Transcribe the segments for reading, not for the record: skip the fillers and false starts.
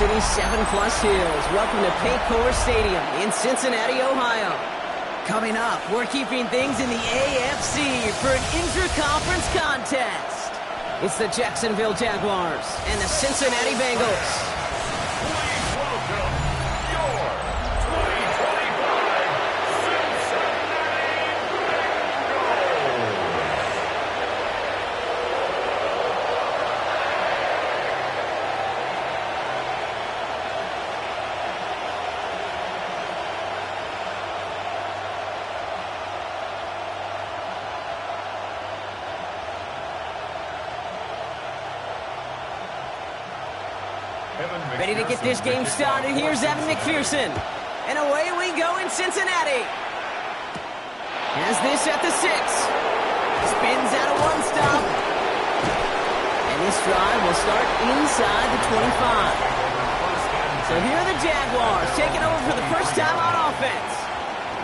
City's 7+ hills. Welcome to Paycor Stadium in Cincinnati, Ohio. Coming up, we're keeping things in the AFC for an intra-conference contest. It's the Jacksonville Jaguars and the Cincinnati Bengals. Please welcome your 2025 Cincinnati Bengals. Ready to get this game started. Here's Evan McPherson. And away we go in Cincinnati. Has this at the 6. Spins out of one stop. And this drive will start inside the 25. So here are the Jaguars taking over for the first time on offense.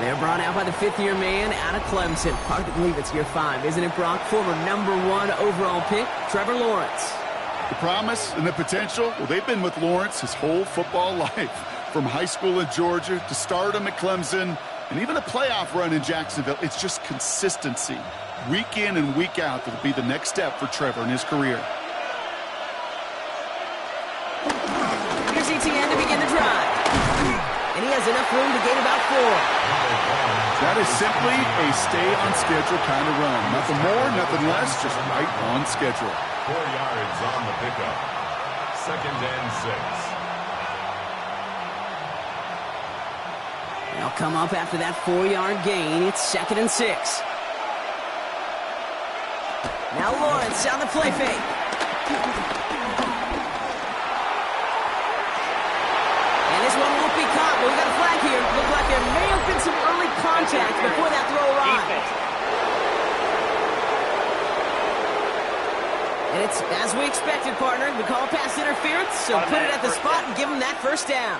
They're brought out by the 5th-year man out of Clemson. Hard to believe it's year 5, isn't it, Brock? Former #1 overall pick, Trevor Lawrence. The promise and the potential, well, they've been with Lawrence his whole football life. From high school in Georgia to stardom at Clemson and even a playoff run in Jacksonville. It's just consistency. Week in and week out that'll be the next step for Trevor in his career. Here's ETN to begin the drive. And he has enough room to gain about 4. That is simply a stay-on-schedule kind of run. Nothing more, nothing less, just right on schedule. 4 yards on the pickup. 2nd and 6. They'll come up after that 4-yard gain. It's 2nd and 6. Now Lawrence on the play fake. And this one won't be caught, but we got a flag here. Looked like there may have been some early contact before that throw arrived. And it's as we expected, partner. We call pass interference, so put it at the spot and give them that first down.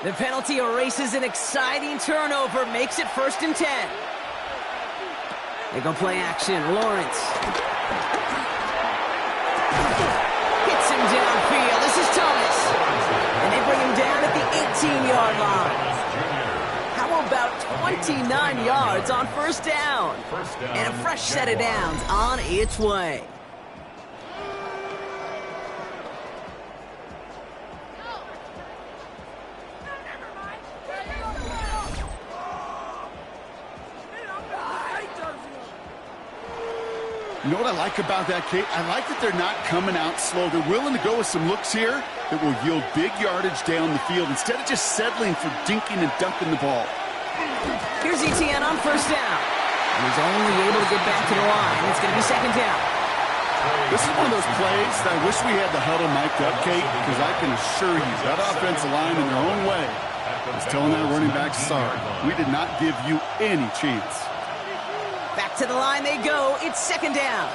The penalty erases an exciting turnover, makes it 1st and 10. They go play action. Lawrence. Hits him downfield. This is Thomas. And they bring him down at the 18-yard line. How about 29 yards on first down? And a fresh set of downs on its way. You know what I like about that, Kate? I like that they're not coming out slow. They're willing to go with some looks here that will yield big yardage down the field instead of just settling for dinking and dunking the ball. Here's ETN on first down. And he's only able to get back to the line. It's going to be 2nd down. This is one of those plays that I wish we had the huddle mic'd up, Kate, because I can assure you that offensive line in their own way is telling that running back, sorry, we did not give you any chance. Back to the line they go. It's 2nd down.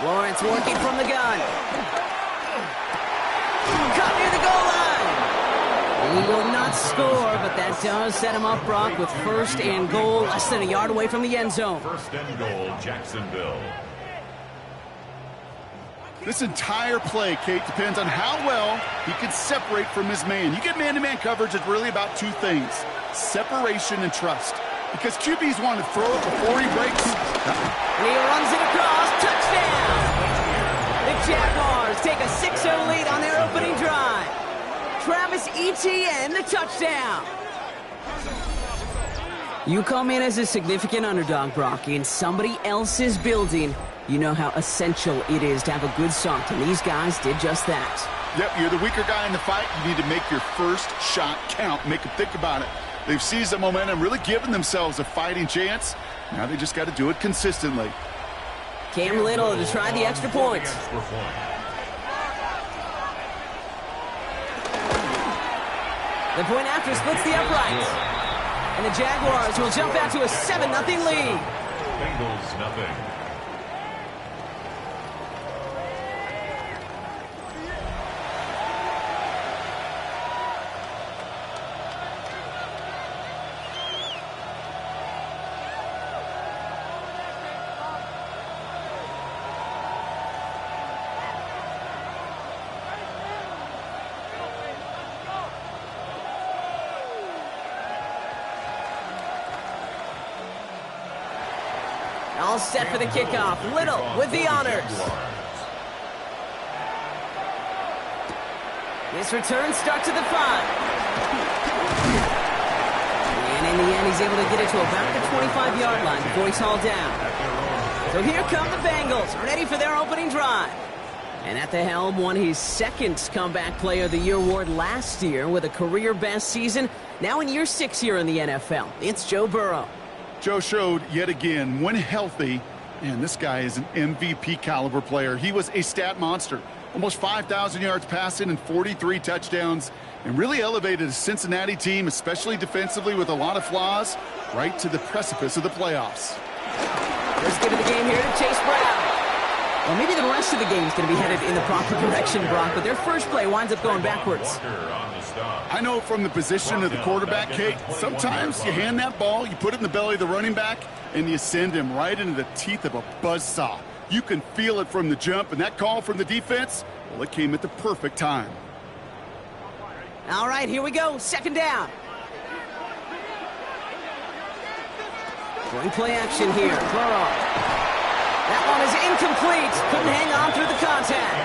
Lawrence working from the gun. Caught near the goal line. He will not score, but that does set him up, Brock, with 1st and goal, less than a yard away from the end zone. 1st and goal, Jacksonville. This entire play, Kate, depends on how well he can separate from his man. You get man-to-man coverage, it's really about 2 things, separation and trust. Because QBs want to throw it before he breaks. And he runs it across. Touchdown! The Jaguars take a 6-0 lead on their opening drive. Travis Etienne, the touchdown. You come in as a significant underdog, Brock, in somebody else's building. You know how essential it is to have a good start, and these guys did just that. Yep, you're the weaker guy in the fight. You need to make your first shot count. Make them think about it. They've seized the momentum, really given themselves a fighting chance. Now they just got to do it consistently. Cam Little to try the extra point. The point after splits the uprights. And the Jaguars will jump out to a 7-0 lead. Bengals nothing. All set for the kickoff. Little with the honors. This return starts at the 5. And in the end, he's able to get it to about the 25-yard line before he's hauled down. So here come the Bengals, ready for their opening drive. And at the helm, won his second Comeback Player of the Year award last year with a career-best season. Now in year 6 here in the NFL, it's Joe Burrow. Joe showed yet again, when healthy, man, this guy is an MVP caliber player. He was a stat monster. Almost 5,000 yards passing and 43 touchdowns, and really elevated a Cincinnati team, especially defensively with a lot of flaws, right to the precipice of the playoffs. First give of the game here to Chase Brown. Well, maybe the rest of the game is going to be headed in the proper direction, Brock, but their first play winds up going backwards. I know from the position of the quarterback, Kate, sometimes you hand that ball, you put it in the belly of the running back, and you send him right into the teeth of a buzzsaw. You can feel it from the jump, and that call from the defense, well, it came at the perfect time. All right, here we go. Second down. Going play action here. Burrow. That one is incomplete. Couldn't hang on through the contact.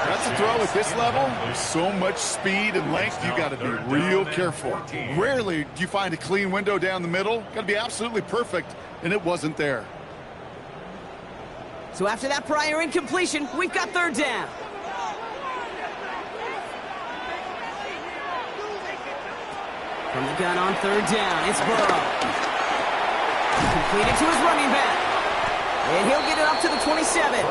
That's a throw at this level. There's so much speed and length, you got to be real careful. Rarely do you find a clean window down the middle. Got to be absolutely perfect, and it wasn't there. So after that prior incompletion, we've got third down. From the gun on third down, it's Burrow. Completed to his running back. And he'll get it up to the 27.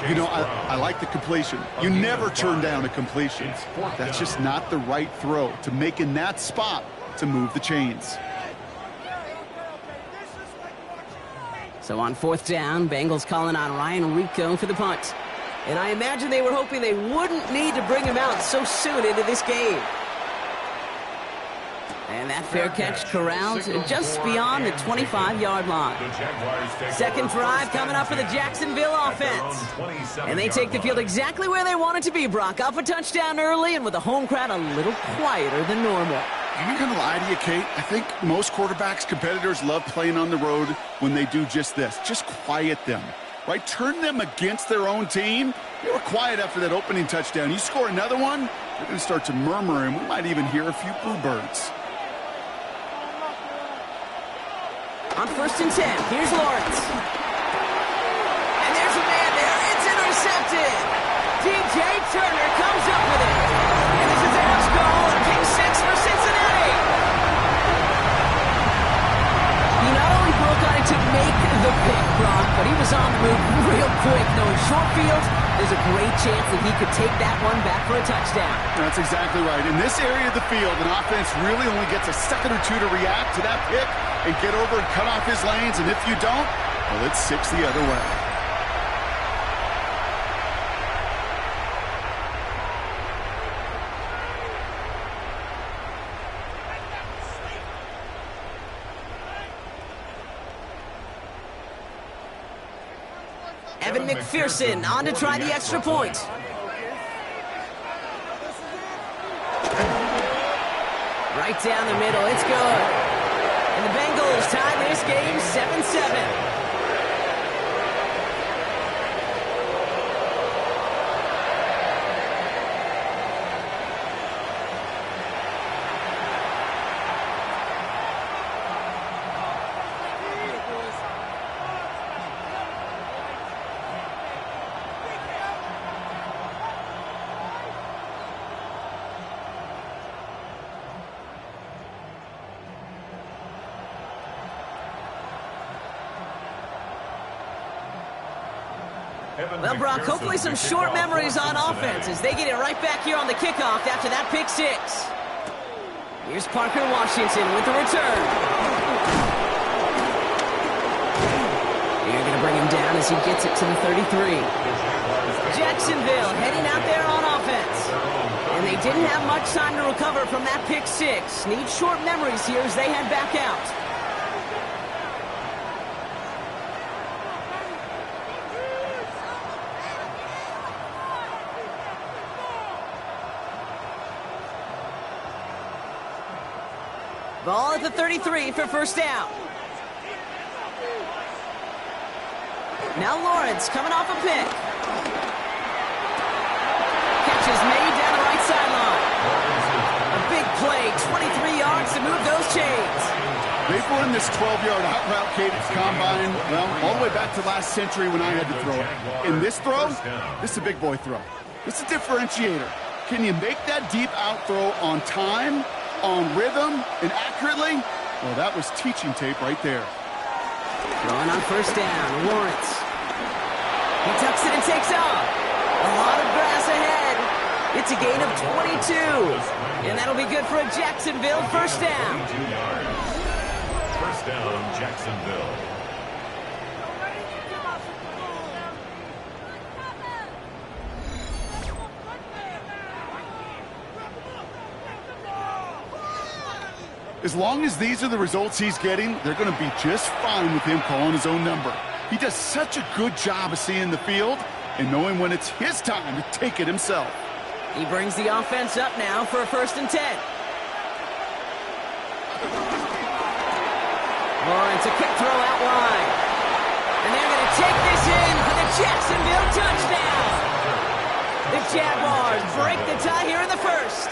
You know, I like the completion. You never turn down a completion. That's just not the right throw to make in that spot to move the chains. So on fourth down, Bengals calling on Ryan Rico for the punt. And I imagine they were hoping they wouldn't need to bring him out so soon into this game. And that fair catch corralled just beyond the 25-yard line. Second drive coming up for the Jacksonville offense. And they take the field exactly where they want it to be, Brock. Up a touchdown early and with the home crowd a little quieter than normal. I'm not going to lie to you, Kate. I think most quarterbacks, competitors love playing on the road when they do just this. Just quiet them, right? Turn them against their own team. They were quiet after that opening touchdown. You score another one, they're going to start to murmur, and we might even hear a few bluebirds. On 1st and 10, here's Lawrence. And there's a man there. It's intercepted. DJ Turner comes up with it. And this is Eric's goal. A pick 6 for Cincinnati. He not only broke on it to make the pick, Brock, but he was on the move real quick. Knowing short field, there's a great chance that he could take that one back for a touchdown. That's exactly right. In this area of the field, an offense really only gets a second or two to react to that pick and get over and cut off his lanes, and if you don't, well, it's 6 the other way. Evan McPherson on to try the extra point. Right down the middle, it's good. And the Bengals tie this game 7-7. Well, Brock, hopefully some short memories on offense as they get it right back here on the kickoff after that pick 6. Here's Parker Washington with the return. They're going to bring him down as he gets it to the 33. Jacksonville heading out there on offense. And they didn't have much time to recover from that pick 6. Need short memories here as they head back out. Ball at the 33 for first down. Now Lawrence coming off a pick. Catch is made down the right sideline. A big play, 23 yards to move those chains. They've run this 12-yard out route, Kate, at Combine, well, all the way back to last century when I had to throw it. In this throw, this is a big boy throw. This is a differentiator. Can you make that deep out throw on time, on rhythm, and accurately? Well, that was teaching tape right there. Throwing on first down, Lawrence. He tucks it and takes off. A lot of grass ahead. It's a gain of 22. And that'll be good for a Jacksonville first down. First down, Jacksonville. As long as these are the results he's getting, they're going to be just fine with him calling his own number. He does such a good job of seeing the field and knowing when it's his time to take it himself. He brings the offense up now for a 1st and 10. Lawrence, a quick throw out wide. And they're going to take this in for the Jacksonville touchdown. The Jaguars break the tie here in the first.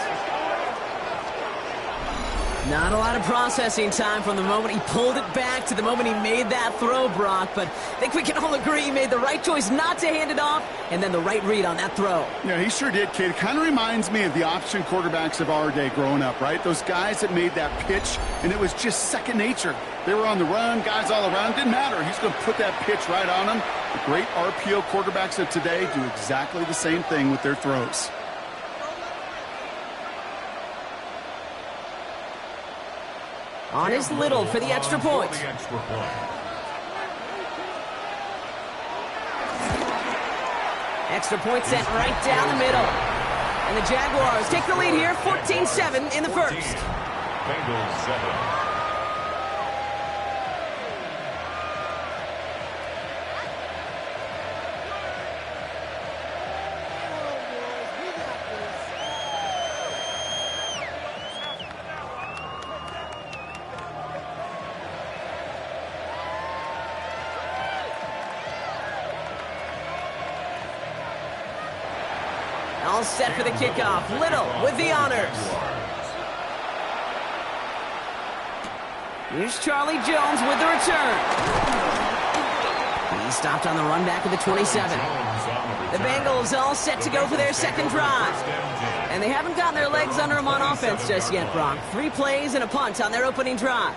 Not a lot of processing time from the moment he pulled it back to the moment he made that throw, Brock. But I think we can all agree he made the right choice not to hand it off, and then the right read on that throw. Yeah, he sure did, kid. It kind of reminds me of the option quarterbacks of our day growing up, right? Those guys that made that pitch, and it was just second nature. They were on the run, guys all around. Didn't matter. He's going to put that pitch right on them. The great RPO quarterbacks of today do exactly the same thing with their throws. On is Little for the extra point. Extra point set right down the middle. And the Jaguars take the lead here, 14-7 in the first. Bengals 7. All set for the kickoff. Little with the honors. Here's Charlie Jones with the return. He stopped on the run back of the 27. The Bengals all set to go for their second drive. And they haven't gotten their legs under them on offense just yet, Brock. 3 plays and a punt on their opening drive.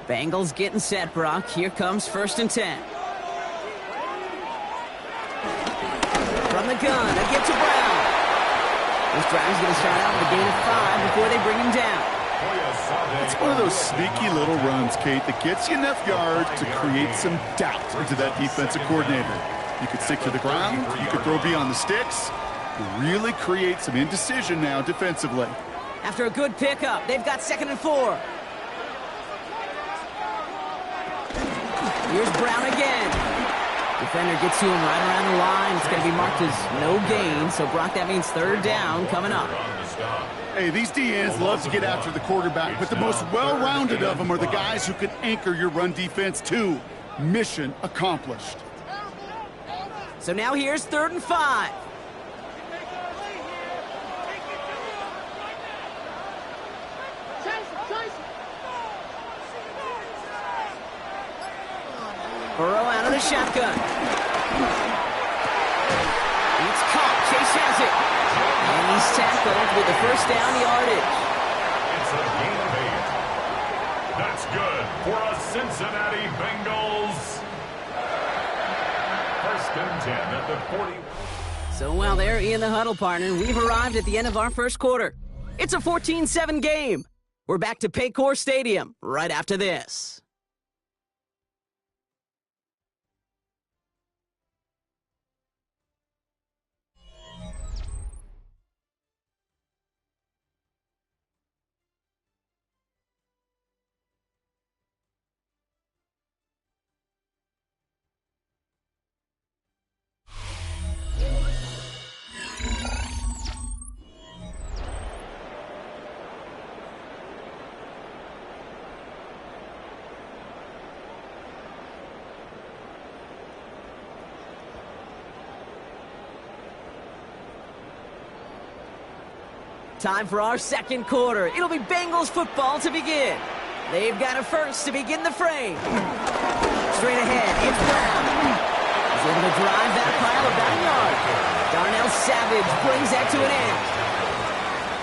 Bengals getting set, Brock. Here comes 1st and 10. From the gun, a give to Brown. This drive's going to start out with a gain of 5 before they bring him down. It's one of those sneaky little runs, Kate, that gets you enough yards to create some doubt into that defensive coordinator. You could stick to the ground, you could throw beyond the sticks, really create some indecision now defensively. After a good pickup, they've got 2nd and 4. Here's Brown again. Defender gets to him right around the line. It's going to be marked as no gain. So, Brock, that means 3rd down coming up. Hey, these DNs love to get after the quarterback, but the most well-rounded of them are the guys who can anchor your run defense too. Mission accomplished. So now here's 3rd and 5. Burrow out of the shotgun. It's caught. Chase has it. And he's tackled with the 1st down yardage. It's a gain of 8. That's good for a Cincinnati Bengals. 1st and 10 at the 40. So while they're in the huddle, partner, we've arrived at the end of our first quarter. It's a 14-7 game. We're back to Paycor Stadium right after this. Time for our second quarter. It'll be Bengals football to begin. They've got a first to begin the frame. Straight ahead, it's Brown. He's able to drive that pile about a yard. Darnell Savage brings that to an end.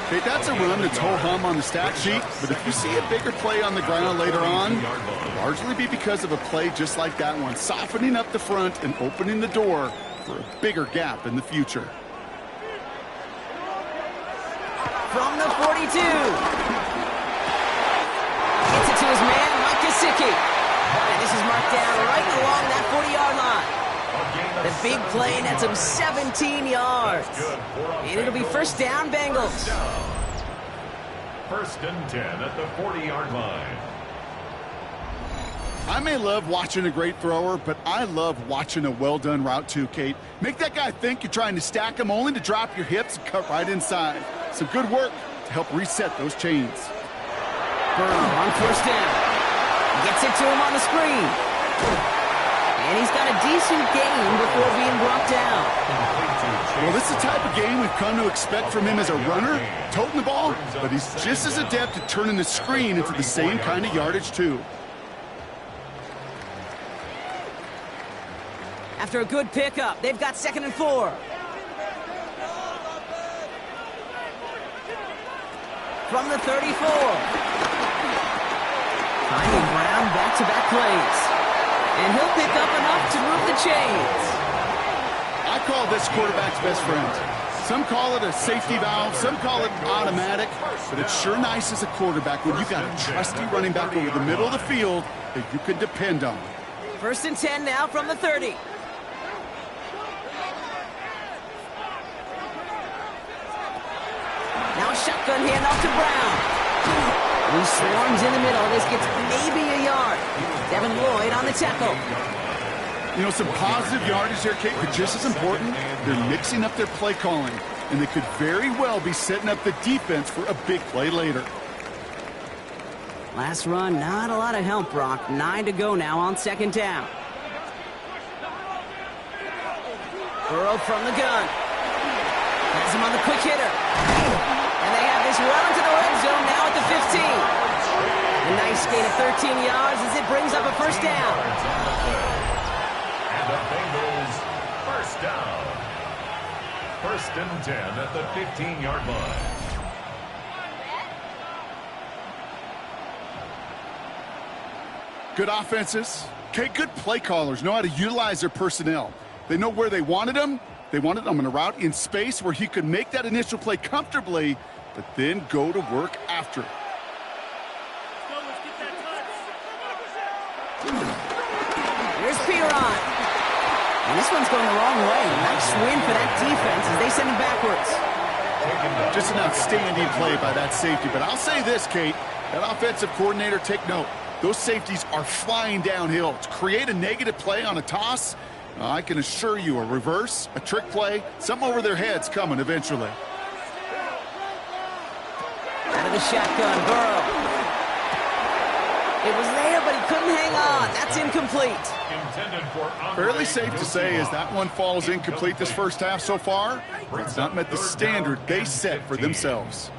Okay, that's a run that's ho-hum on the stat sheet, but if you see a bigger play on the ground later on, it'll largely be because of a play just like that one, softening up the front and opening the door for a bigger gap in the future. From the 42. Gets it to his man, Mike Gesicki. And this is marked down right along that 40-yard line. The big play nets him 17 yards. And it'll be first down, Bengals. First and 10 at the 40-yard line. I may love watching a great thrower, but I love watching a well-done route too, Kate. Make that guy think you're trying to stack him only to drop your hips and cut right inside. Some good work to help reset those chains. Burrow on first down. Gets it to him on the screen. And he's got a decent gain before being brought down. Well, this is the type of game we've come to expect from him as a runner, toting the ball, but he's just as adept at turning the screen into the same kind of yardage too. After a good pickup, they've got 2nd and 4. From the 34. Finding Brown back-to-back plays. And he'll pick up enough to move the chains. I call this quarterback's best friend. Some call it a safety valve, some call it automatic, but it's sure nice as a quarterback when you got a trusty running back over the middle of the field that you can depend on. First and 10 now from the 30. Now a shotgun handoff to Brown. He swarms in the middle. This gets maybe a yard. Devin Lloyd on the tackle. You know, some positive yardage there, Kate, but just as important, they're mixing up their play calling, and they could very well be setting up the defense for a big play later. Last run, not a lot of help, Brock. 9 to go now on 2nd down. Burrow from the gun. Has him on the quick hitter. And they have this well into the red zone now at the 15. A nice gain of 13 yards as it brings up a first down. And the Bengals first down. First and 10 at the 15-yard line. Good offenses. Okay, good play callers know how to utilize their personnel. They know where they wanted them. They wanted them in a route in space where he could make that initial play comfortably, but then go to work after. Here's Piron. And this one's going the wrong way. Nice win for that defense as they send him backwards. Just an outstanding play by that safety. But I'll say this, Kate, that offensive coordinator, take note. Those safeties are flying downhill. To create a negative play on a toss, I can assure you a reverse, a trick play, something over their heads coming eventually. Out of the shotgun, Burrow. It was there, but he couldn't hang on. That's incomplete. Fairly safe to say as that one falls incomplete this first half so far, it's not met the standard they set for themselves.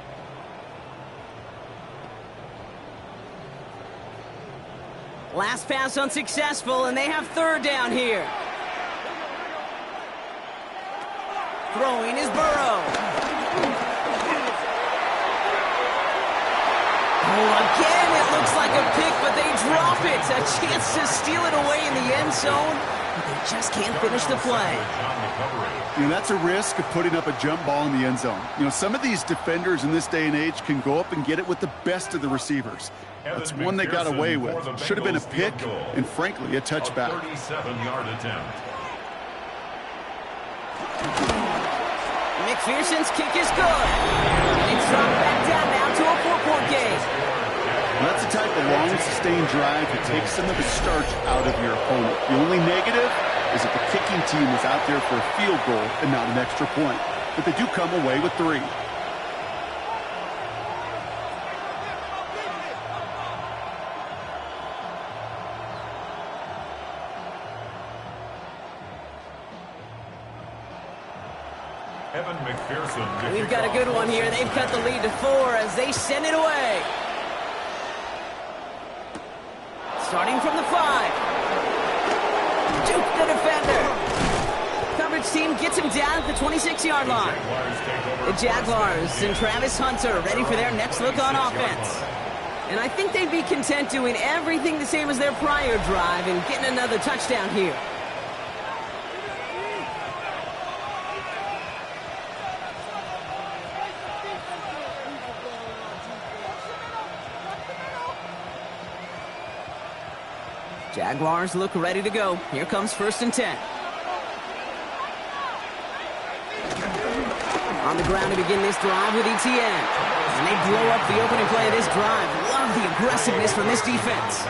Last pass unsuccessful, and they have 3rd down here. Throwing is Burrow. Oh, again, it looks like a pick, but they drop it. A chance to steal it away in the end zone, but they just can't finish the play. You know, that's a risk of putting up a jump ball in the end zone. You know, some of these defenders in this day and age can go up and get it with the best of the receivers. That's one they got away with. Should have been a pick and, frankly, a touchback. 37-yard attempt. McPherson's kick is good. It's dropped back down now to a 4-point game. Well, that's the type of long, sustained drive that takes some of the starch out of your opponent. The only negative is that the kicking team is out there for a field goal and not an extra point. But they do come away with 3. Evan McPherson. We've got a good one here. They've cut the lead to 4 as they send it away. Starting from the 5. Juke the defender. Coverage team gets him down at the 26-yard line. The Jaguars and Travis Hunter ready for their next look on offense. And I think they'd be content doing everything the same as their prior drive and getting another touchdown here. Jaguars look ready to go. Here comes 1st and 10. On the ground to begin this drive with ETN. And they blow up the opening play of this drive. Love the aggressiveness from this defense.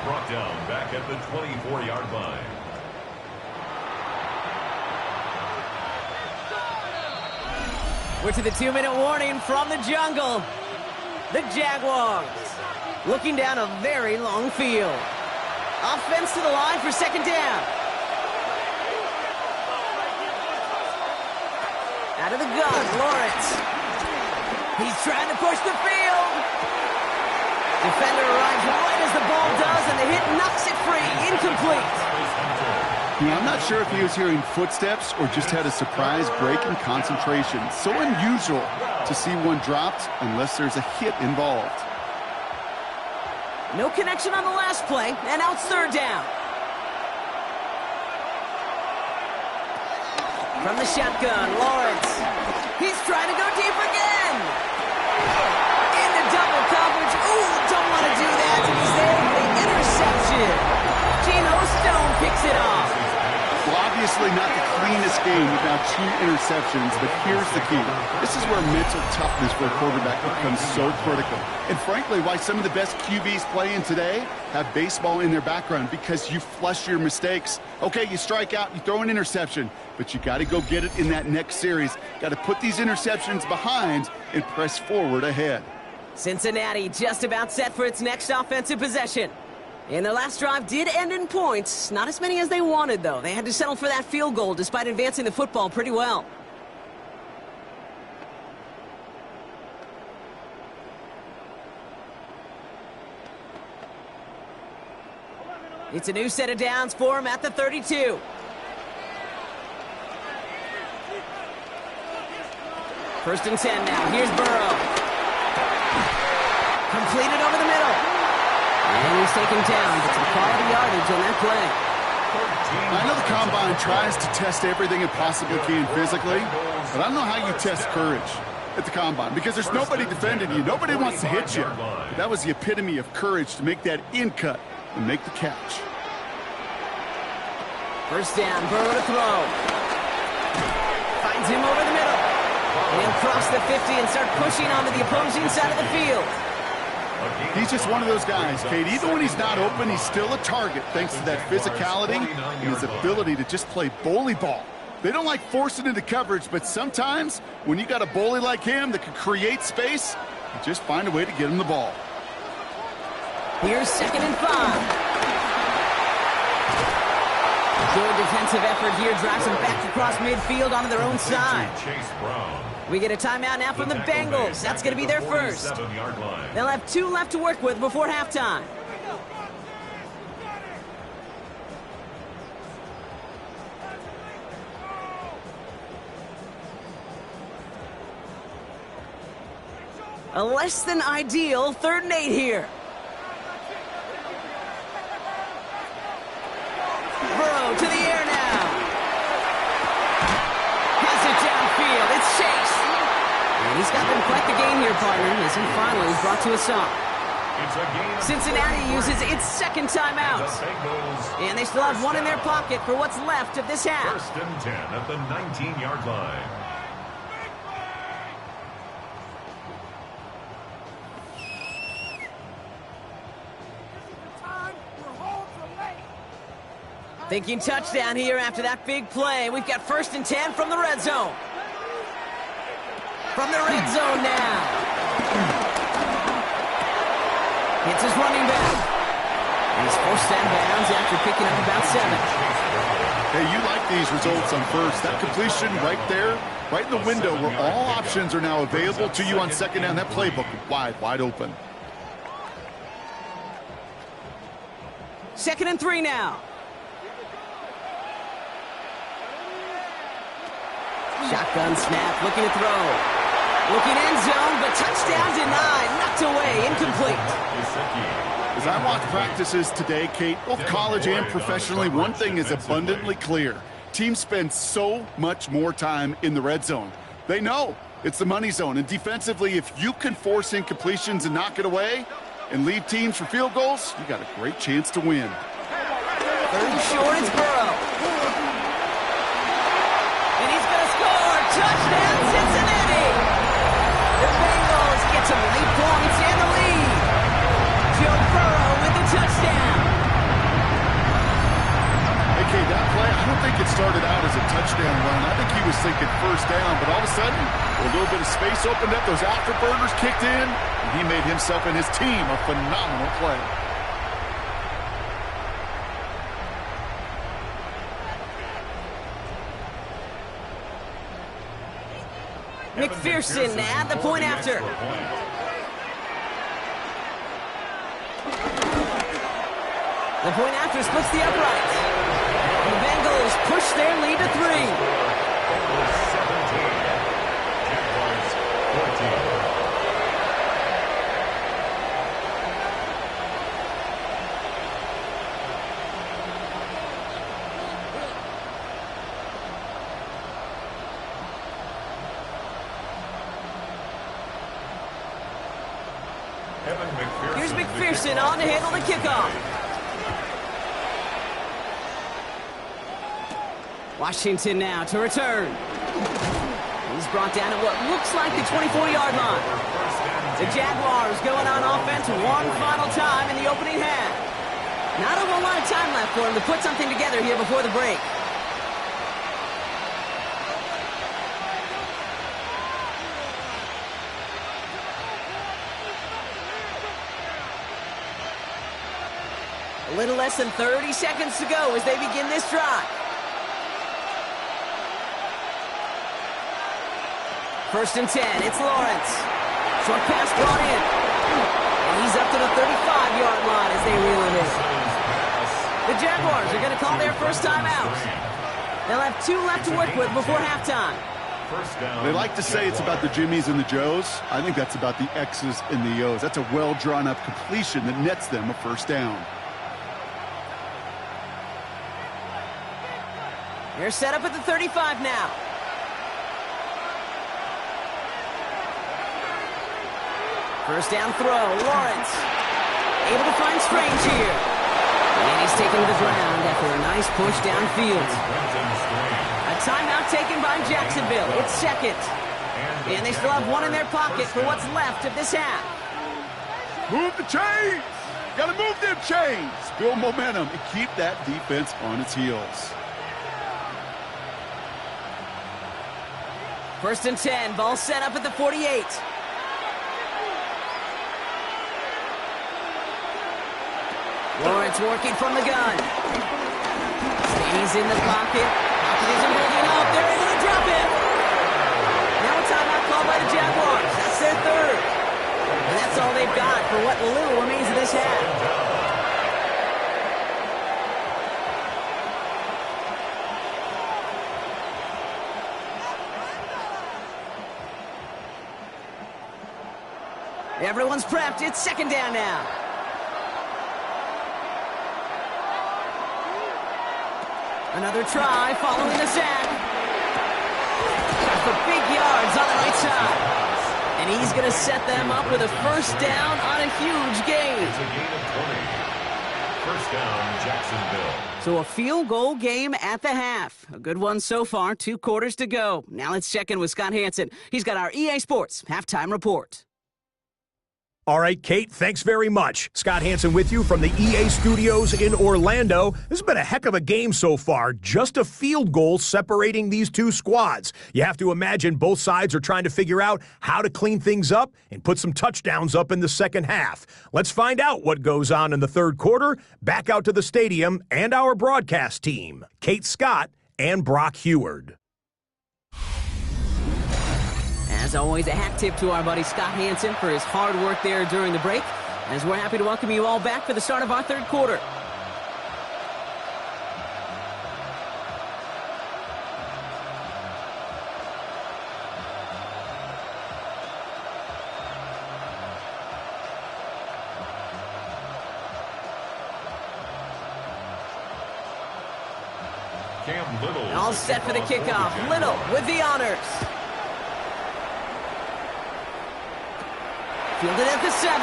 Brought down back at the 24-yard line. We're to the 2-minute warning from the jungle. The Jaguars looking down a very long field. Offense to the line for 2nd down. Out of the gun, Lawrence. He's trying to push the field. Defender arrives right as the ball does, and the hit knocks it free. Incomplete. You know, I'm not sure if he was hearing footsteps or just had a surprise break in concentration. So unusual to see one dropped unless there's a hit involved. No connection on the last play, and now it's 3rd down. From the shotgun, Lawrence. He's trying to go deep again. Into double coverage. Ooh, don't want to do that. And he's there for the interception. Geno Stone picks it off. Well, obviously not the cleanest game with now 2 interceptions, but here's the key. This is where mental toughness for a quarterback becomes so critical. And frankly, why some of the best QBs playing today have baseball in their background, because you flush your mistakes. Okay, you strike out, you throw an interception, but you got to go get it in that next series. Got to put these interceptions behind and press forward ahead. Cincinnati just about set for its next offensive possession. And their last drive did end in points. Not as many as they wanted, though. They had to settle for that field goal despite advancing the football pretty well. It's a new set of downs for him at the 32. First and 10 now. Here's Burrow. Completed over the middle. And he's taken down, but some quality yardage on that play. I know the Combine tries to test everything it possibly can physically, but I don't know how you test courage at the Combine, because there's nobody defending you. Nobody wants to hit you. But that was the epitome of courage to make that in cut and make the catch. First down, Burrow to throw. Finds him over the middle. He'll cross the 50 and start pushing onto the opposing side of the field. He's just one of those guys, Kate. Even when he's not open, he's still a target thanks to that physicality and his ability to just play bully ball. They don't like forcing into coverage, but sometimes when you got a bully like him that can create space, you just find a way to get him the ball. Here's 2nd and 5. Good defensive effort here drives them back across midfield onto their own side. We get a timeout now from the Bengals. That's going to be their first. They'll have 2 left to work with before halftime. A less than ideal 3rd and 8 here. Burrow to the air now. Has it downfield. It's Chase. And he's got them quite the game here, partner, as he finally is brought to a stop. Cincinnati uses its 2nd timeout. And they still have 1 in their pocket for what's left of this half. 1st and 10 at the 19-yard line. Thinking touchdown here after that big play. We've got 1st and 10 from the red zone. From the red zone now. It's his running back. He's forced out of bounds after picking up about 7. Hey, you like these results on first. That completion right there, right in the window where all options are now available to you on second down. That playbook wide open. 2nd and 3 now. Shotgun snap, looking to throw. Looking end zone, but touchdown denied. Knocked away, incomplete. As I watch practices today, Kate, both college and professionally, one thing is abundantly clear. Teams spend so much more time in the red zone. They know it's the money zone. And defensively, if you can force incompletions and knock it away and leave teams for field goals, you got a great chance to win. 3rd and short, it's Burrow. And he's going to score. Touchdown, Cincinnati. The Bengals get some late points and the lead. Joe Burrow with the touchdown. Okay, that play, I don't think it started out as a touchdown run. I think he was thinking first down, but all of a sudden, a little bit of space opened up, those afterburners kicked in, and he made himself and his team a phenomenal play. McPherson at the point after. The point after splits the uprights. The Bengals push their lead to 3. Bengals 17. Jaguars 14. Here's McPherson on to handle the kickoff. Washington now to return. He's brought down at what looks like the 24-yard line. The Jaguars going on offense one final time in the opening half. Not a whole lot of time left for him to put something together here before the break. A little less than 30 seconds to go as they begin this drive. 1st and 10, it's Lawrence. Short pass brought in. And he's up to the 35-yard line as they reel him in. The Jaguars are going to call their first time out. They'll have 2 left to work with before halftime. They like to say it's about the Jimmies and the Joes. I think that's about the X's and the O's. That's a well-drawn-up completion that nets them a first down. They're set up at the 35 now. First down throw, Lawrence. Able to find Strange here. And he's taken to the ground after a nice push downfield. A timeout taken by Jacksonville. It's 2nd. And they still have 1 in their pocket for what's left of this half. Move the chains! Gotta move them chains! Build momentum and keep that defense on its heels. 1st and 10, ball set up at the 48. Lawrence working from the gun. Stays in the pocket. Pocket isn't holding up. They're able to drop it. Now a timeout called by the Jaguars. That's their 3rd. And that's all they've got for what little remains of this half. Everyone's prepped. It's 2nd down now. Another try following the sack. For big yards on the right side. And he's going to set them up with a first down on a huge gain. It's a gain of 20. First down, Jacksonville. So a field goal game at the half. A good one so far. 2 quarters to go. Now let's check in with Scott Hansen. He's got our EA Sports halftime report. All right, Kate, thanks very much. Scott Hansen with you from the EA Studios in Orlando. This has been a heck of a game so far. Just a field goal separating these two squads. You have to imagine both sides are trying to figure out how to clean things up and put some touchdowns up in the second half. Let's find out what goes on in the third quarter. Back out to the stadium and our broadcast team, Kate Scott and Brock Heward. As always, a hat tip to our buddy Scott Hansen for his hard work there during the break, as we're happy to welcome you all back for the start of our third quarter. All set for the kickoff. Little with the honors. Fielded at the 7.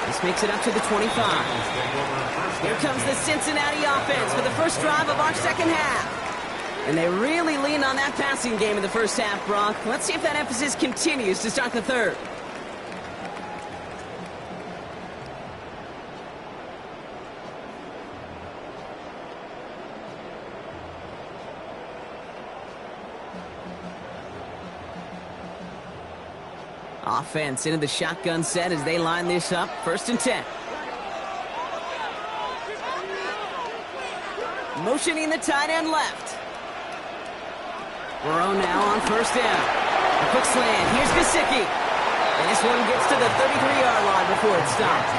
This makes it up to the 25. Here comes the Cincinnati offense for the first drive of our second half. And they really leaned on that passing game in the first half, Brock. Let's see if that emphasis continues to start the third. Offense into the shotgun set as they line this up. 1st and 10. Motioning the tight end left. Burrow now on 1st down. A quick slant. Here's Gesicki. And this one gets to the 33-yard line before it stops.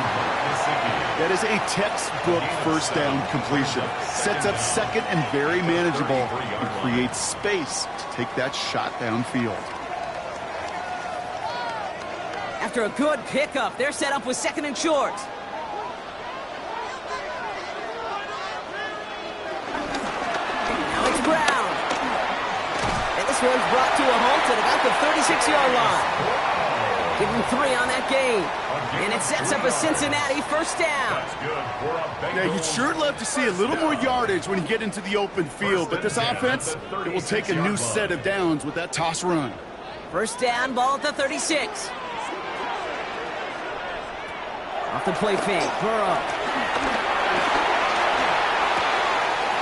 That is a textbook first down completion. Sets up second and very manageable and creates space to take that shot downfield. After a good pickup, they're set up with 2nd and short. Now it's Brown. And this one's brought to a halt at about the 36-yard line. Give him 3 on that game. And it sets up a Cincinnati first down. Yeah, you'd sure love to see a little more yardage when you get into the open field, but this offense, it will take a new set of downs with that toss run. First down, ball at the 36. Off the play fake, Burrow.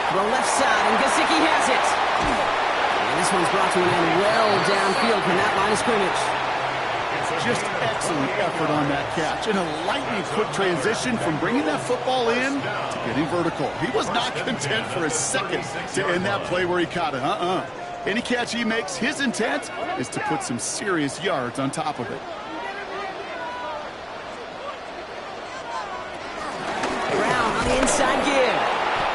Throw left side, and Gesicki has it. And this one's brought to an end well downfield from that line of scrimmage. Just excellent effort on that catch. And a lightning quick transition from bringing that football in to getting vertical. He was not content for a second to end that play where he caught it. Any catch he makes, his intent is to put some serious yards on top of it. The inside give.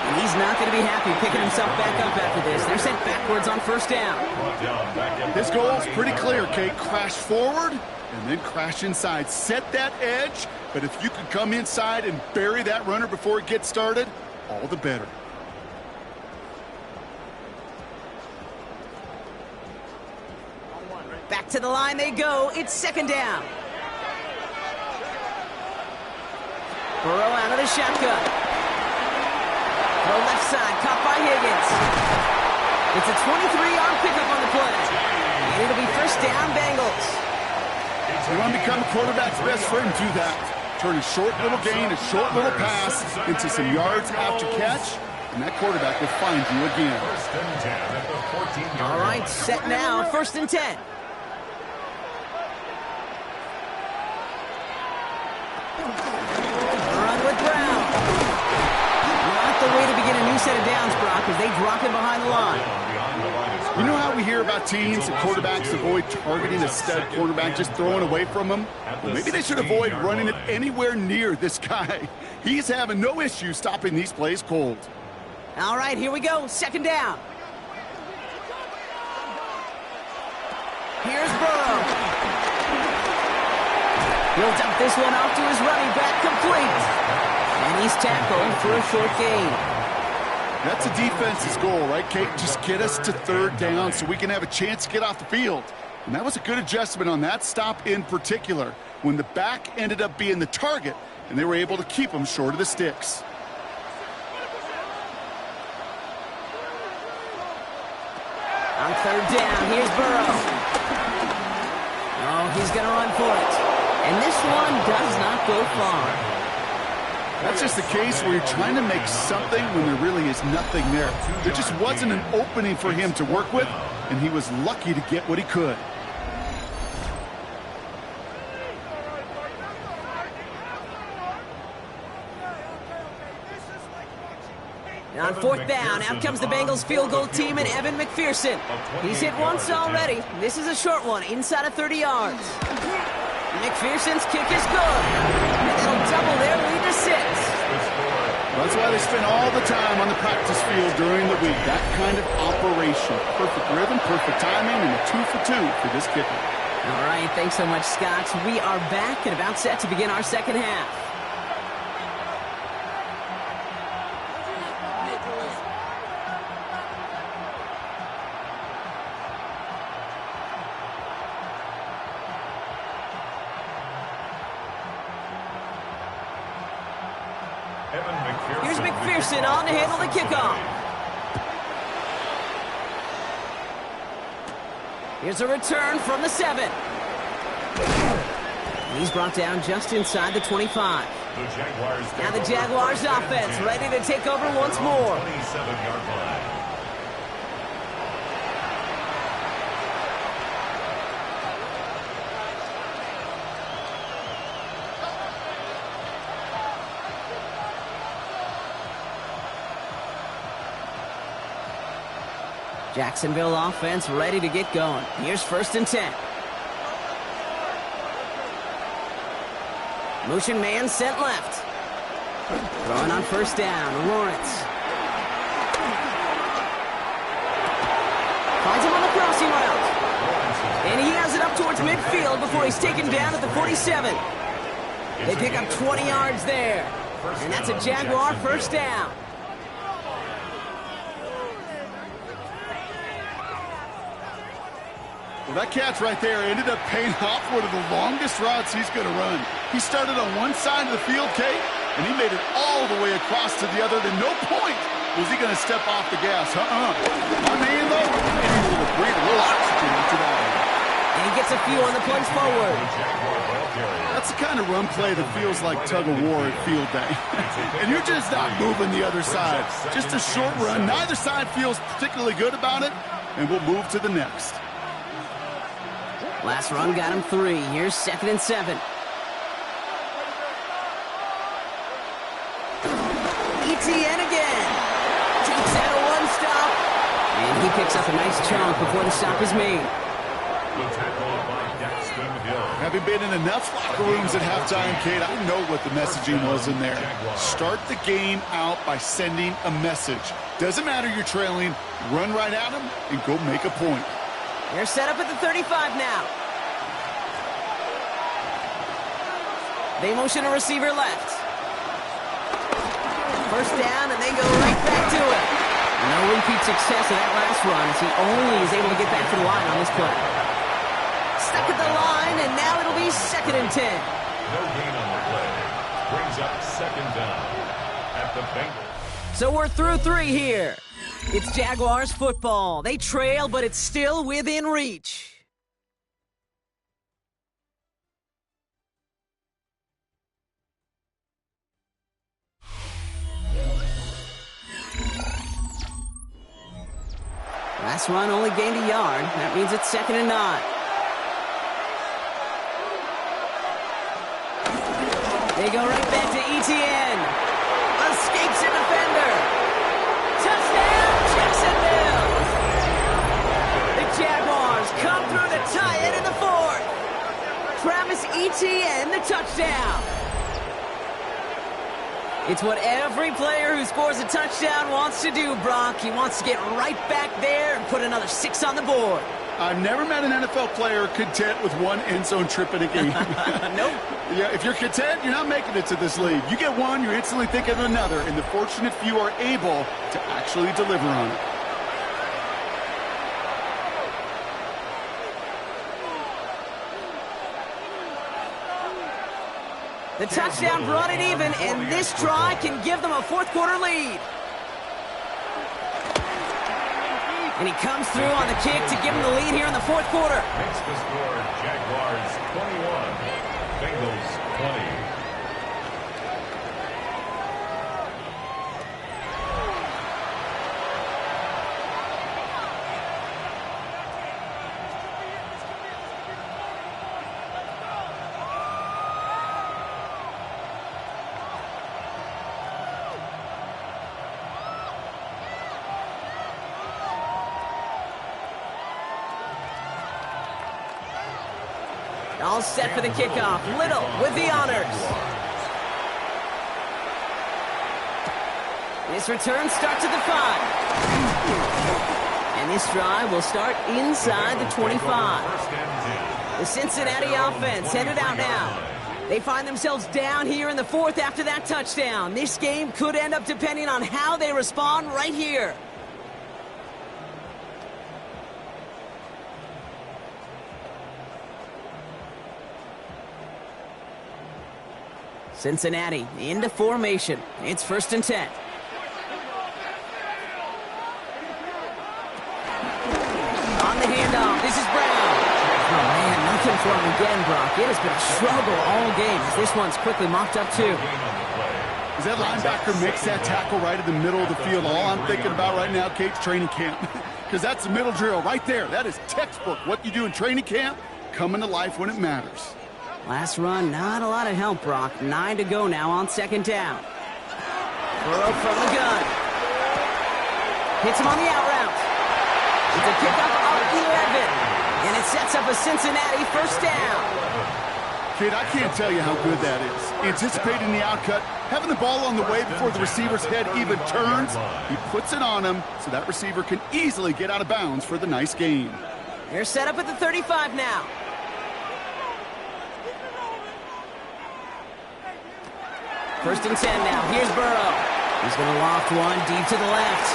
And he's not going to be happy picking himself back up after this. They're sent backwards on 1st down. His goal is pretty clear, Kate. Crash forward and then crash inside. Set that edge, but if you can come inside and bury that runner before it gets started, all the better. Back to the line they go. It's 2nd down. Burrow out of the shotgun. Throw left side, caught by Higgins. It's a 23-yard pickup on the play. And it'll be 1st down, Bengals. You want to become a quarterback's best friend, do that. Turn a short little gain, a short little pass into some yards after catch, and that quarterback will find you again. All right, set now, 1st and 10. Run with Brown. Not the way to begin a new set of downs, Brock, as they drop him behind the line. You know how we hear about teams and quarterbacks avoid targeting a stud cornerback, just throwing away from him? Well, maybe they should avoid running it anywhere near this guy. He's having no issue stopping these plays cold. All right, here we go, 2nd down. Here's Burrow. He'll dump this one off to his running back, complete. And he's tackled for a short gain. That's the defense's goal, right, Kate? Just get us to 3rd down so we can have a chance to get off the field. And that was a good adjustment on that stop in particular, when the back ended up being the target, and they were able to keep him short of the sticks. On 3rd down, here's Burrow. Oh, he's going to run for it. And this one does not go far. That's just the case where you're trying to make something when there really is nothing there. There just wasn't an opening for him to work with, and he was lucky to get what he could. On fourth down, out comes the Bengals field goal team and Evan McPherson. He's hit once already. This is a short one, inside of 30 yards. McPherson's kick is good. And that'll double their lead to 6. That's why they spend all the time on the practice field during the week. That kind of operation. Perfect rhythm, perfect timing, and a 2 for 2 for this kicker. All right, thanks so much, Scott. We are back and about set to begin our second half. Here's McPherson on to handle the kickoff. Here's a return from the 7. He's brought down just inside the 25. Now the Jaguars offense ready to take over once more. 27-yard line. Jacksonville offense ready to get going. Here's 1st and 10. Motion man sent left. Throwing on 1st down, Lawrence. Finds him on the crossing route. And he has it up towards midfield before he's taken down at the 47. They pick up 20 yards there. And that's a Jaguar 1st down. Well, that catch right there ended up paying off one of the longest routes he's going to run. He started on one side of the field, Kate, and he made it all the way across to the other. At no point was he going to step off the gas. My man, though, maybe a little breathe, a little oxygen after that. And he gets a few on the plunge forward. That's the kind of run play that feels like tug-of-war at field day. And you're just not moving the other side. Just a short run. Neither side feels particularly good about it, and we'll move to the next. Last run got him 3. Here's 2nd and 7. Etienne again. Takes out a 1 stop. And he picks up a nice chunk before the stop is made. Having been in enough locker rooms at halftime, Kate, I know what the messaging was in there. Start the game out by sending a message. Doesn't matter you're trailing, run right at them and go make a point. They're set up at the 35 now. They motion a receiver left. 1st down, and they go right back to it. No repeat success of that last run as he only is able to get back to the line on this play. Stuck at the line, and now it'll be 2nd and 10. No gain on the play. Brings up 2nd down at the Bengals. So we're through 3 here. It's Jaguars football. They trail, but it's still within reach. Last run only gained a yard. That means it's 2nd and 9. They go right back to Etienne. Escapes a defender. Touchdown, Jacksonville! The Jaguars come through to tie it in the 4th. Travis Etienne, the touchdown. It's what every player who scores a touchdown wants to do, Brock. He wants to get right back there and put another 6 on the board. I've never met an NFL player content with 1 end zone trip in a game. Nope. Yeah, if you're content, you're not making it to this league. You get one, you're instantly thinking of another, and the fortunate few are able to actually deliver on it. The touchdown brought it even, and this try can give them a 4th quarter lead. And he comes through on the kick to give him the lead here in the fourth quarter. Makes the score Jaguars 21, Bengals 20. All set for the kickoff. Little with the honors. This return starts at the 5. And this drive will start inside the 25. The Cincinnati offense headed out now. They find themselves down here in the 4th after that touchdown. This game could end up depending on how they respond right here. Cincinnati into formation. It's 1st and 10. On the handoff, this is Brown. Oh, man, nothing for him again, Brock. It has been a struggle all game as this one's quickly mopped up, too. As that linebacker makes that tackle right in the middle of the field, all I'm thinking about right now, Kate's training camp. Because that's the middle drill right there. That is textbook. What you do in training camp, coming to life when it matters. Last run, not a lot of help, Brock. 9 to go now on 2nd down. Burrow from the gun. Hits him on the out route. It's a pickup of 11. And it sets up a Cincinnati 1st down. Kid, I can't tell you how good that is. Anticipating the outcut, having the ball on the way before the receiver's head even turns. He puts it on him so that receiver can easily get out of bounds for the nice gain. They're set up at the 35 now. First and 10 now. Here's Burrow. He's going to loft one deep to the left.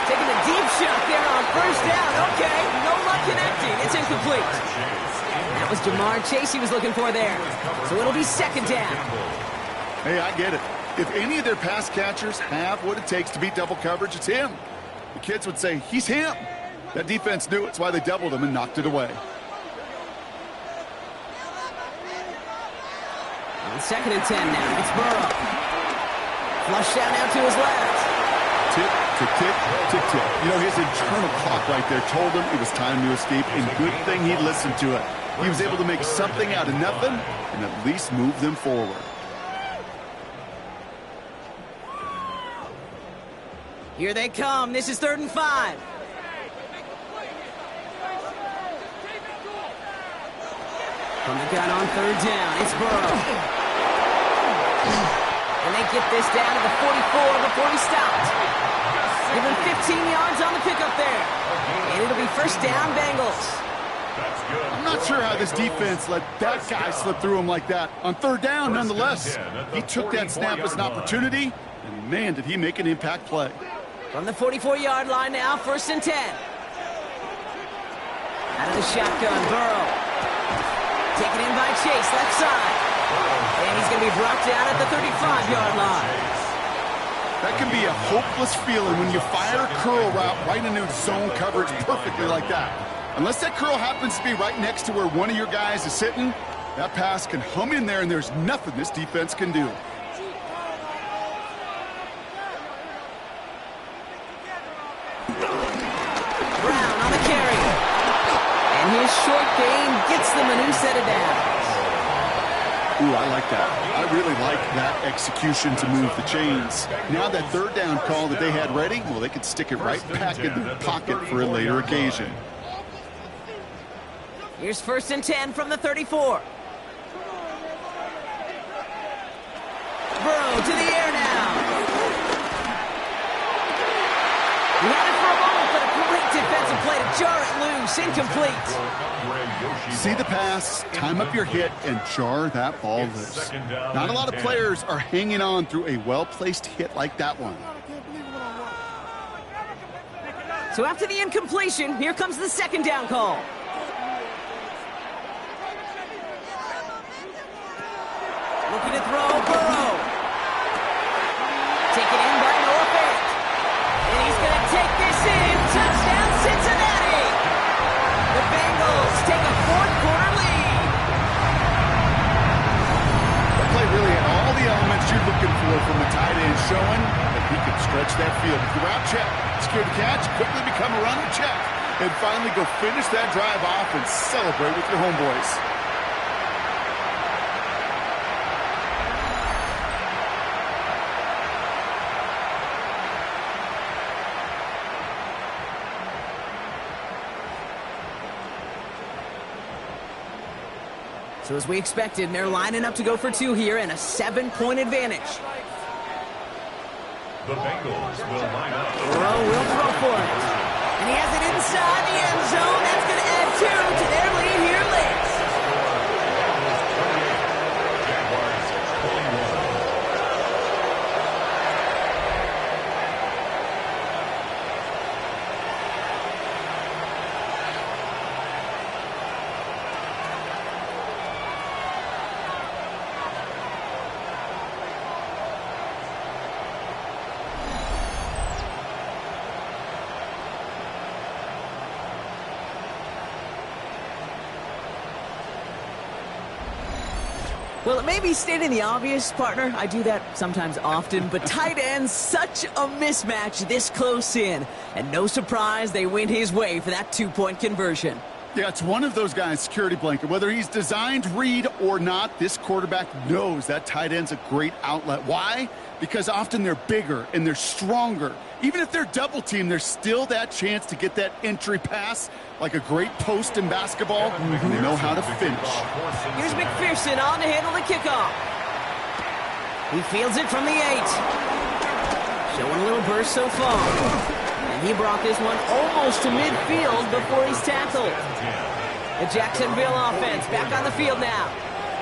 Taking a deep shot there on 1st down. Okay, no luck connecting. It's incomplete. That was Jamar Chase he was looking for there. So it'll be 2nd down. Hey, I get it. If any of their pass catchers have what it takes to beat double coverage, it's him. The kids would say, he's him. That defense knew it's why they doubled him and knocked it away. On 2nd and 10 now. It's Burrow. Flushed out now to his left. Tick, tick, tick, tick, tick. You know, his internal clock right there told him it was time to escape, and good thing he listened to it. He was able to make something out of nothing and at least move them forward. Here they come. This is 3rd and 5. From the gun on 3rd down, it's Burrow. And they get this down to the 44 before he stopped. Give him 15 yards on the pickup there. And it'll be 1st down, Bengals. I'm not sure how this defense let that guy slip through him like that. On 3rd down, nonetheless. He took that snap as an opportunity, and man, did he make an impact play. From the 44-yard line now, 1st and 10. Out of the shotgun, Burrow. Taken in by Chase, left side. And he's going to be brought down at the 35-yard line. That can be a hopeless feeling when you fire a curl route right into zone coverage perfectly like that. Unless that curl happens to be right next to where one of your guys is sitting, that pass can hum in there and there's nothing this defense can do. Brown on the carry. And his short game gets them a new set of downs. Ooh, I like that. I really like that execution to move the chains. Now that 3rd down call that they had ready, well, they could stick it right back in their pocket for a later occasion. Here's 1st and 10 from the 34. Burrow to the air now. He had it for a moment, but a great defensive play to jar it loose. Incomplete. See the pass, time up your hit, and jar that ball loose. Not a lot of players are hanging on through a well-placed hit like that one. So after the incompletion, here comes the 2nd down call. Looking to throw, Burrow. Taken in by Noah Fant. And he's going to take this in. Touchdown, Cincinnati. The Bengals take a fourth-quarter lead. That play really had all the elements you're looking for from a tight end, showing that he can stretch that field. With the route check, secure the catch, quickly become a runner check, and finally go finish that drive off and celebrate with your homeboys. So as we expected, they're lining up to go for two here and a 7-point advantage. The Bengals will line up. Rowe will throw for it. And he has it inside the end zone. That's going to add 2 to their lead here late. Jaguars 21. Well, it may be stating the obvious, partner. I do that sometimes often, but tight ends, such a mismatch this close in. And no surprise, they went his way for that 2-point conversion. Yeah, it's one of those guys, security blanket. Whether he's designed read or not, this quarterback knows that tight end's a great outlet. Why? Because often they're bigger and they're stronger. Even if they're double teamed, there's still that chance to get that entry pass like a great post in basketball. They know how to finish. Here's McPherson on to handle the kickoff. He fields it from the 8. Showing a little burst so far. And he brought this one almost to midfield before he's tackled. The Jacksonville offense back on the field now.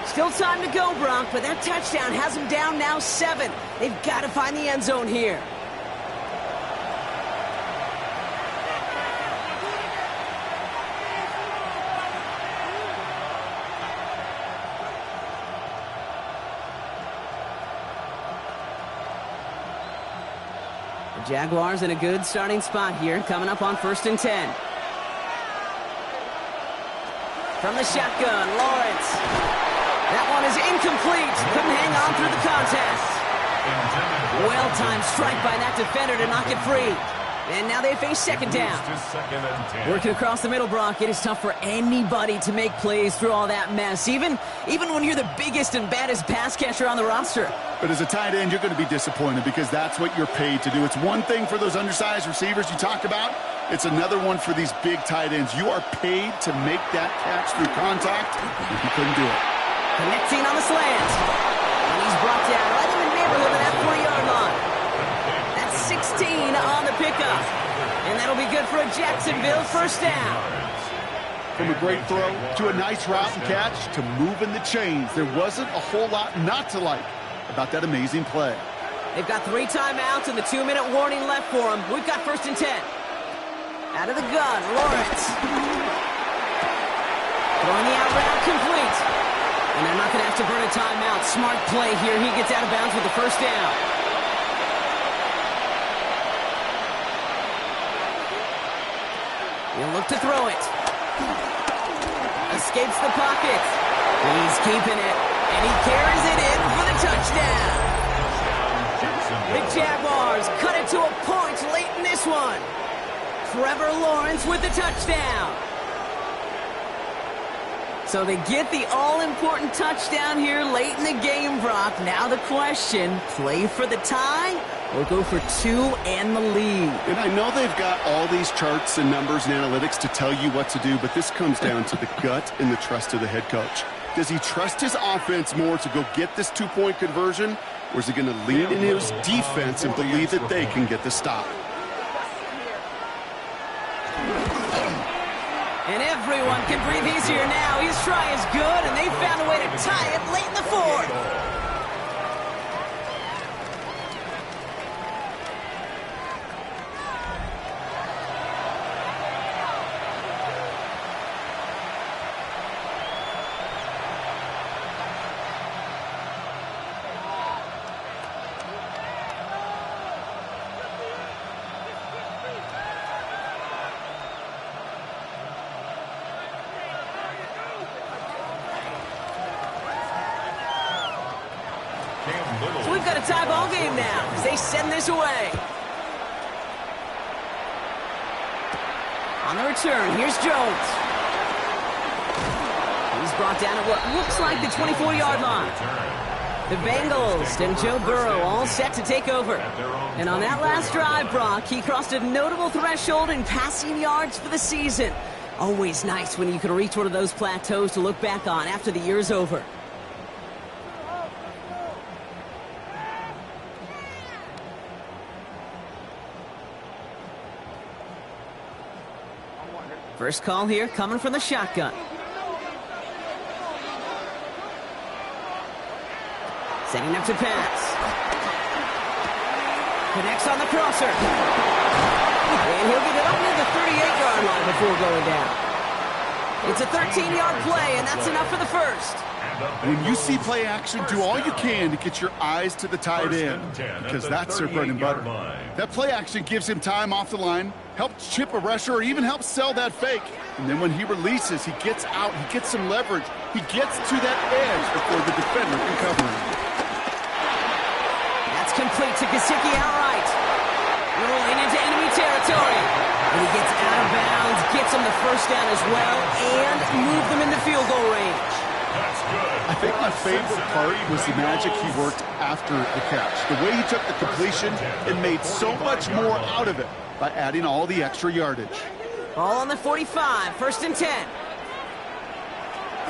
Still time to go, Brock, but that touchdown has them down now 7. They've got to find the end zone here. The Jaguars in a good starting spot here, coming up on 1st and 10. From the shotgun, Lawrence. That one is incomplete. Couldn't hang on through the contest. Well-timed strike by that defender to knock it free. And now they face 2nd down. Working across the middle, Brock, it is tough for anybody to make plays through all that mess, even when you're the biggest and baddest pass catcher on the roster. But as a tight end, you're going to be disappointed because that's what you're paid to do. It's one thing for those undersized receivers you talked about. It's another one for these big tight ends. You are paid to make that catch through contact, and he couldn't do it. Connecting on the slant. And he's brought down right in the neighborhood of that 4-yard line. That's 16 on the pickup. And that'll be good for a Jacksonville 1st down. From a great throw to a nice route and catch to moving the chains, there wasn't a whole lot not to like about that amazing play. They've got 3 timeouts and the 2-minute warning left for them. We've got 1st and 10. Out of the gun, Lawrence. Throwing the out route complete. And they're not going to have to burn a timeout. Smart play here. He gets out of bounds with the 1st down. He'll look to throw it. Escapes the pocket. He's keeping it. And he carries it in for the touchdown. The Jaguars cut it to a point late in this one. Trevor Lawrence with the touchdown. So they get the all-important touchdown here late in the game, Brock. Now the question, play for the tie or go for 2 and the lead? And I know they've got all these charts and numbers and analytics to tell you what to do, but this comes down to the gut and the trust of the head coach. Does he trust his offense more to go get this 2-point conversion, or is he going to lean in his defense and believe that they can get the stop? And everyone can breathe easier now. His try is good, and they found a way to tie it late in the 4th. So we've got a tie ball game now as they send this away. On the return, here's Jones. He's brought down at what looks like the 24-yard line. The Bengals and Joe Burrow all set to take over. And on that last drive, Brock, he crossed a notable threshold in passing yards for the season. Always nice when you can reach one of those plateaus to look back on after the year's over. First call here coming from the shotgun. Setting up to pass. Connects on the crosser. And he'll get it up near the 38-yard line before going down. It's a 13-yard play, and that's enough for the first. When you see play action, do all you can to get your eyes to the tight end, because that's their bread and butter. That play action gives him time off the line, helps chip a rusher, or even helps sell that fake. And then when he releases, he gets out, he gets some leverage. He gets to that edge before the defender can cover him. That's complete to Gesicki outright. Rolling into enemy territory. And he gets out of bounds, gets him the first down as well, and move them into field goal range. I think my favorite part was the magic he worked after the catch. The way he took the completion and made so much more out of it by adding all the extra yardage. Ball on the 45, first and 10.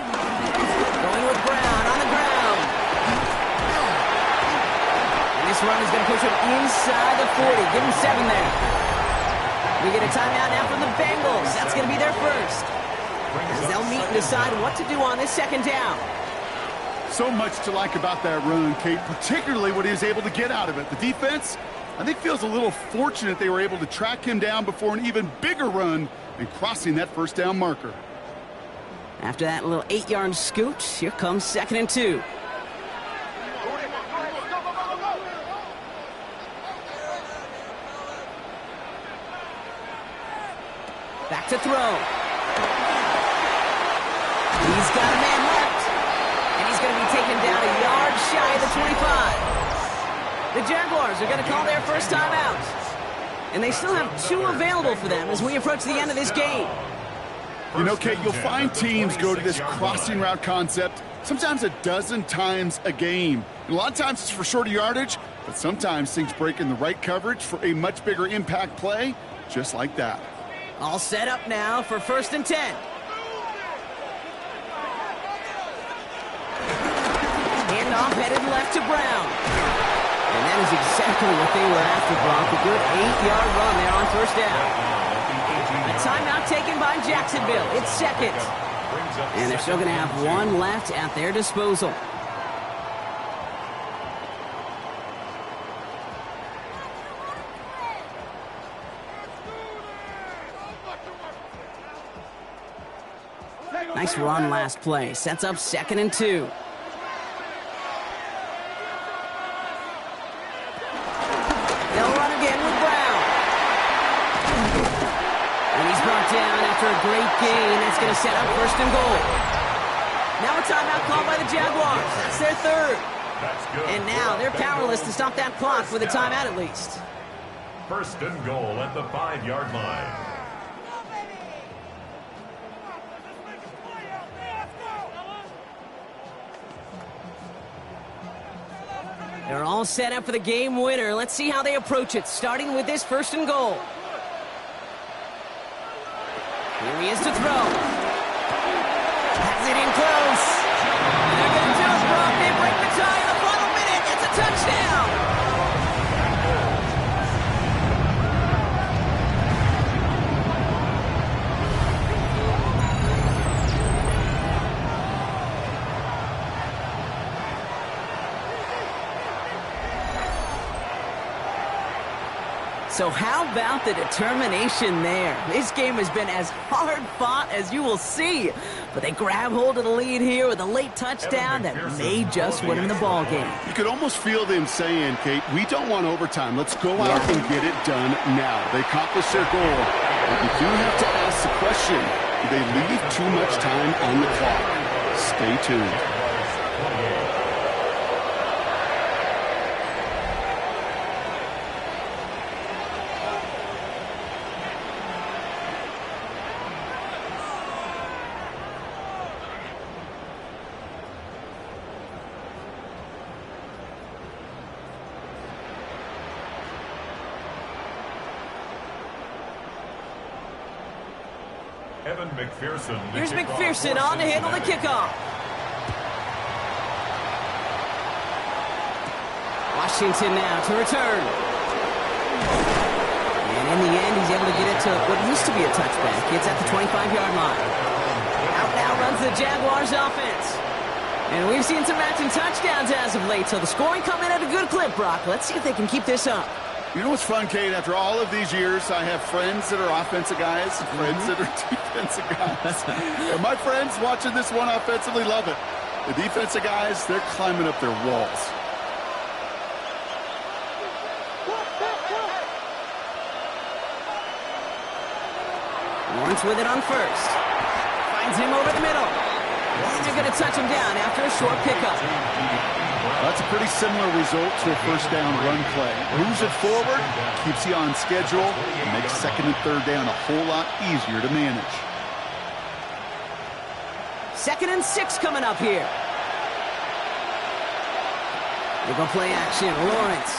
Going with Brown on the ground. And this run is going to push him inside the 40. Give him 7 there. We get a timeout now from the Bengals. That's going to be their first. As they'll meet and decide what to do on this second down. So much to like about that run, Kate, particularly what he was able to get out of it. The defense, I think, feels a little fortunate they were able to track him down before an even bigger run and crossing that first down marker. After that little 8-yard scoot, here comes 2nd and 2. Back to throw. He's got a man left. And he's going to be taken down a yard shy of the 25. The Jaguars are going to call their first timeout. And they still have 2 available for them as we approach the end of this game. You know, Kate, you'll find teams go to this crossing route concept sometimes a dozen times a game. And a lot of times it's for shorter yardage, but sometimes things break in the right coverage for a much bigger impact play, just like that. All set up now for 1st and 10. Handoff headed left to Brown. And that is exactly what they were after, Brock. A good 8-yard run there on first down. A timeout taken by Jacksonville. It's 2nd. And they're still going to have 1 left at their disposal. Nice run last play. Sets up 2nd and 2. They'll run again with Brown. And he's brought down after a great gain. That's going to set up 1st and goal. Now a timeout called by the Jaguars. That's their 3rd. And now they're powerless to stop that clock with a timeout at least. 1st and goal at the 5-yard line. They're all set up for the game winner. Let's see how they approach it, starting with this 1st and goal. Here he is to throw. Has it in close. And they're going to do it, Brock. They break the tie in the final minute. It's a touchdown. So how about the determination there? This game has been as hard fought as you will see. But they grab hold of the lead here with a late touchdown that may just win them the ball game. You could almost feel them saying, Kate, we don't want overtime. Let's go out and get it done now. They accomplished their goal. But you do have to ask the question, do they leave too much time on the clock? Stay tuned. Evan McPherson. Here's McPherson on to handle the kickoff. Washington now to return. And in the end, he's able to get it to what used to be a touchback. It's at the 25-yard line. Out now runs the Jaguars offense. And we've seen some matching touchdowns as of late, so the scoring coming at a good clip, Brock. Let's see if they can keep this up. You know what's fun, Kate? After all of these years, I have friends that are offensive guys and friends that are defensive guys. And my friends watching this one offensively love it. The defensive guys, they're climbing up their walls. Lawrence with it on first. Finds him over the middle. And they're going to touch him down after a short pickup. That's a pretty similar result to a first down run play. Moves it forward, keeps you on schedule, and makes second and third down a whole lot easier to manage. 2nd and 6 coming up here. They go play action. Lawrence.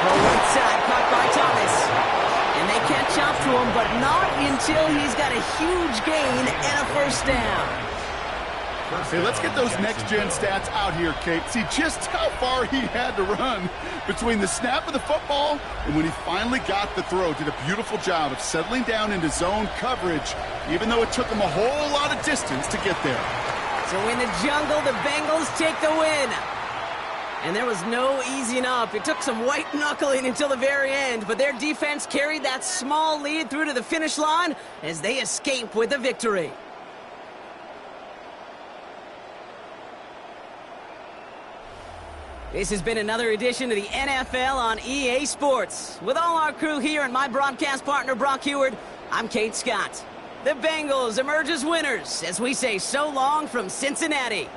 The right side caught by Thomas. And they catch up to him, but not until he's got a huge gain and a first down. Hey, let's get those next-gen stats out here, Kate. See just how far he had to run between the snap of the football and when he finally got the throw. Did a beautiful job of settling down into zone coverage, even though it took him a whole lot of distance to get there. So in the jungle, the Bengals take the win. And there was no easing up. It took some white-knuckling until the very end, but their defense carried that small lead through to the finish line as they escape with the victory. This has been another edition of the NFL on EA Sports. With all our crew here and my broadcast partner, Brock Heward, I'm Kate Scott. The Bengals emerge as winners as we say so long from Cincinnati.